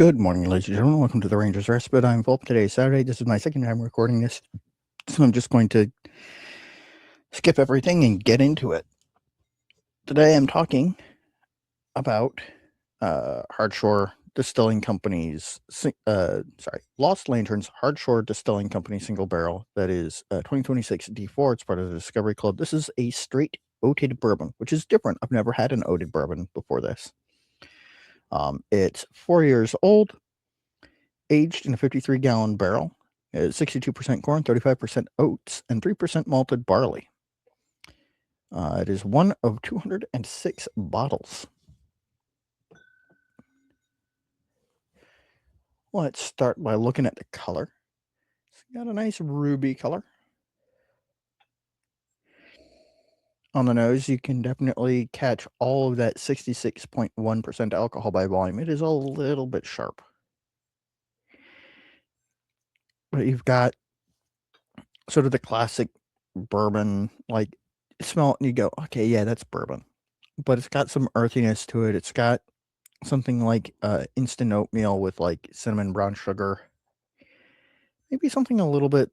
Good morning, ladies and gentlemen. Welcome to the Rangers Respite. I'm Volp. Today is Saturday. This is my second time recording this, so I'm just going to skip everything and get into it. Today I'm talking about Hardshore Distilling Company's, Lost Lanterns Hardshore Distilling Company Single Barrel. That is 2026 D4. It's part of the Discovery Club. This is a straight oated bourbon, which is different. I've never had an oated bourbon before this. It's 4 years old, aged in a 53-gallon barrel. It's 62% corn, 35% oats, and 3% malted barley. It is one of 206 bottles. Let's start by looking at the color. It's got a nice ruby color. On the nose, you can definitely catch all of that 66.1% alcohol by volume. It is a little bit sharp. But you've got sort of the classic bourbon, like, you smell it and you go, okay, yeah, that's bourbon. But it's got some earthiness to it. It's got something like instant oatmeal with like cinnamon brown sugar. Maybe something a little bit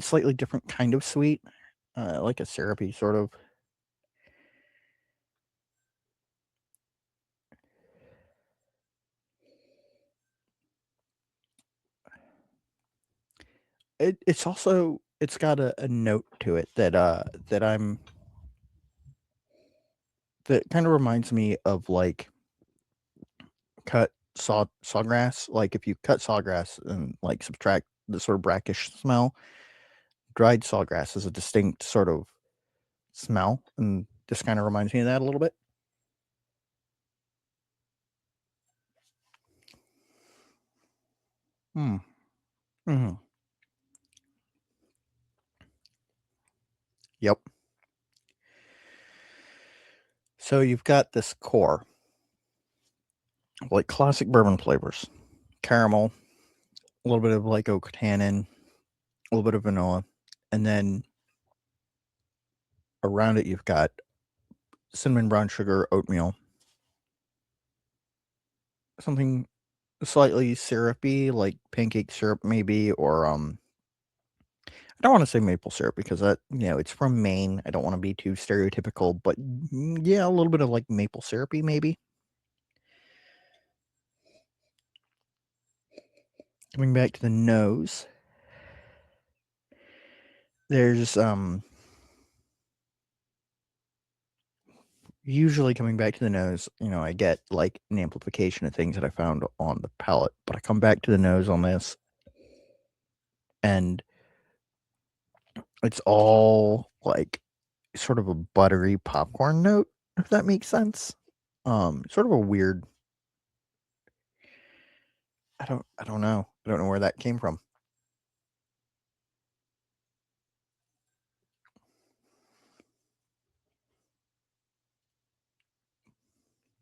slightly different kind of sweet, like a syrupy sort of. It's also, it's got a note to it that that kind of reminds me of like cut sawgrass. Like if you cut sawgrass and like subtract the sort of brackish smell, dried sawgrass is a distinct sort of smell, and this kind of reminds me of that a little bit. Mm-hmm. Yep. So you've got this core, like classic bourbon flavors, caramel, a little bit of like oak tannin, a little bit of vanilla, and then around it you've got cinnamon brown sugar, oatmeal, something slightly syrupy, like pancake syrup maybe, or I don't want to say maple syrup because that, it's from Maine. I don't want to be too stereotypical, but yeah, a little bit of like maple syrupy maybe. Coming back to the nose, there's usually coming back to the nose, I get like an amplification of things that I found on the palate, but I come back to the nose on this and it's all like sort of a buttery popcorn note, if that makes sense. Sort of a weird, I don't know. I don't know where that came from.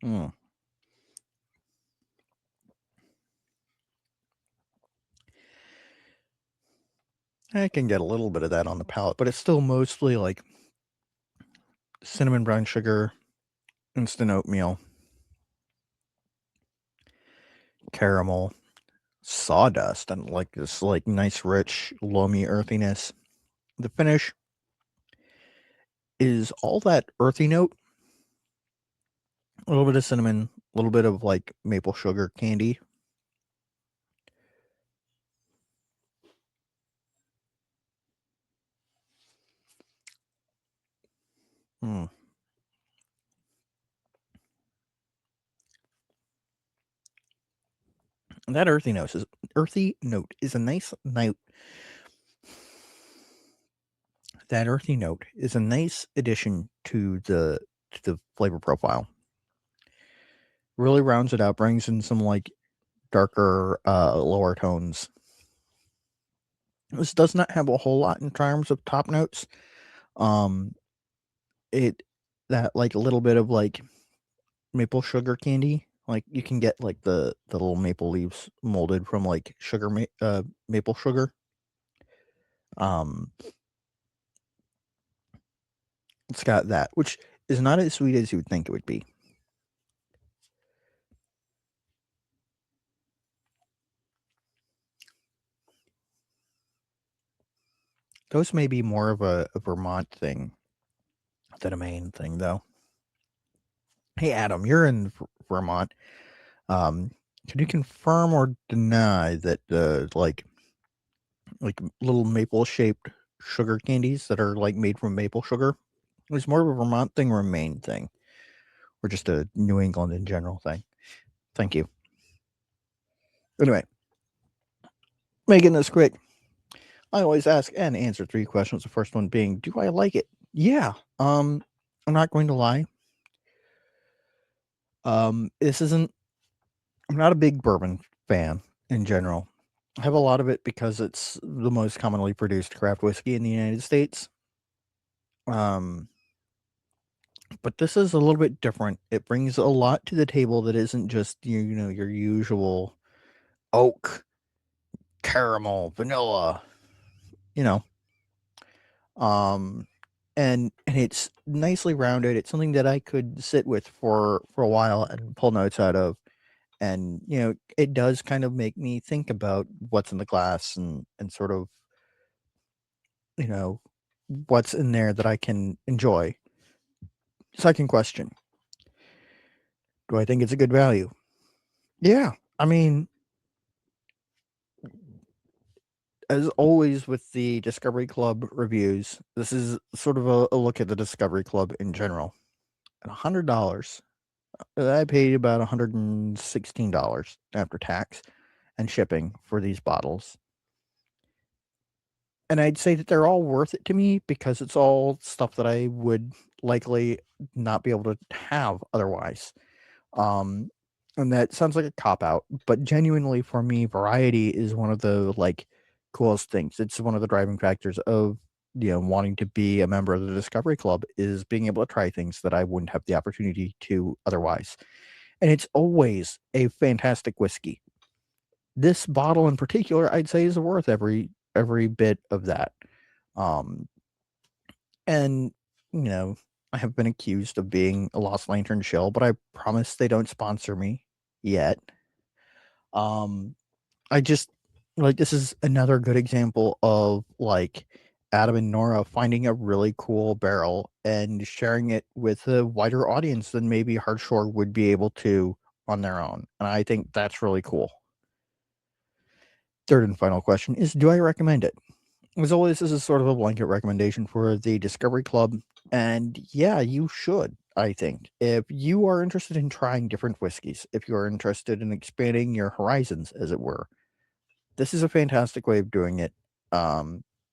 Mm. I can get a little bit of that on the palate, but it's still mostly like cinnamon brown sugar, instant oatmeal, caramel, sawdust, and like this like nice rich loamy earthiness. The finish is all that earthy note, a little bit of cinnamon, a little bit of like maple sugar candy. Mm. That earthy note is a nice note. That earthy note is a nice addition to the flavor profile. Really rounds it out, brings in some like darker, lower tones. This does not have a whole lot in terms of top notes. It that like a little bit of like maple sugar candy. Like you can get like the little maple leaves molded from like maple sugar. Um, it's got that, which is not as sweet as you would think it would be. Those may be more of a Vermont thing than a Maine thing, though. Hey, Adam, you're in Vermont. Um, can you confirm or deny that like little maple shaped sugar candies that are like made from maple sugar is more of a Vermont thing or a Maine thing, or just a New England in general thing? Thank you. Anyway, making this quick, I always ask and answer 3 questions. The first one being, do I like it? Yeah. I'm not going to lie. This isn't I'm not a big bourbon fan in general. I have a lot of it because it's the most commonly produced craft whiskey in the United States. Um, but this is a little bit different. It brings a lot to the table that isn't just your usual oak, caramel, vanilla, you know. Um, and it's nicely rounded. It's something that I could sit with for a while and pull notes out of. And it does kind of make me think about what's in the glass and sort of you know what's in there that I can enjoy. Second question, do I think it's a good value? Yeah. I mean, as always with the Discovery Club reviews, this is sort of a look at the Discovery Club in general. At $100, I paid about $116 after tax and shipping for these bottles. And I'd say that they're all worth it to me because it's all stuff that I would likely not be able to have otherwise. Um, and that sounds like a cop out, but genuinely for me, variety is one of the coolest things. It's one of the driving factors of wanting to be a member of the Discovery Club is being able to try things that I wouldn't have the opportunity to otherwise. And it's always a fantastic whiskey. This bottle in particular, I'd say, is worth every bit of that. Um, and I have been accused of being a Lost Lantern shill, but I promise they don't sponsor me yet. Um, I just this is another good example of Adam and Nora finding a really cool barrel and sharing it with a wider audience than maybe Hardshore would be able to on their own. And I think that's really cool. Third and final question is, do I recommend it? As always, this is sort of a blanket recommendation for the Discovery Club. And yeah, you should, I think. If you are interested in trying different whiskeys, if you are interested in expanding your horizons, as it were, this is a fantastic way of doing it.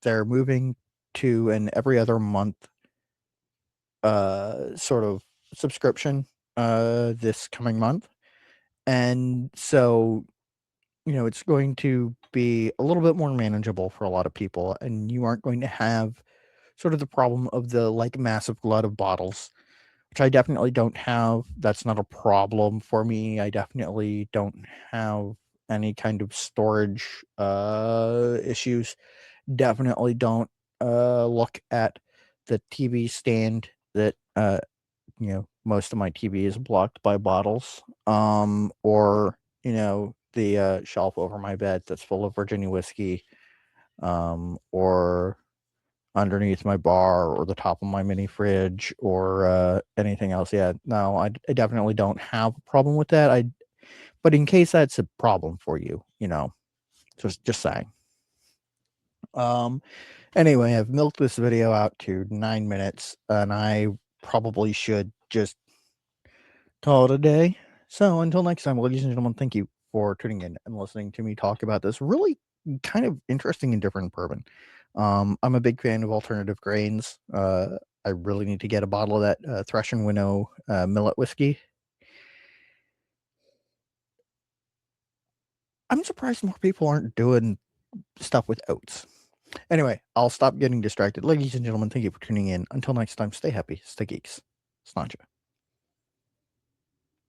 They're moving to an every other month sort of subscription this coming month. And so it's going to be a little bit more manageable for a lot of people, and you aren't going to have sort of the problem of the massive glut of bottles, which I definitely don't have. That's not a problem for me. I definitely don't have any kind of storage issues. Definitely don't look at the TV stand that most of my TV is blocked by bottles, or the shelf over my bed that's full of Virginia whiskey, or underneath my bar or the top of my mini fridge or anything else. Yeah, no, I definitely don't have a problem with that. But in case that's a problem for you, just saying. Anyway, I've milked this video out to 9 minutes, and I probably should just call it a day. So until next time, ladies and gentlemen, thank you for tuning in and listening to me talk about this really kind of interesting and different bourbon. I'm a big fan of alternative grains. I really need to get a bottle of that Thresh and Winnow millet whiskey. I'm surprised more people aren't doing stuff with oats. Anyway, I'll stop getting distracted. Ladies and gentlemen, thank you for tuning in. Until next time, stay happy, stay geeks. Sláinte.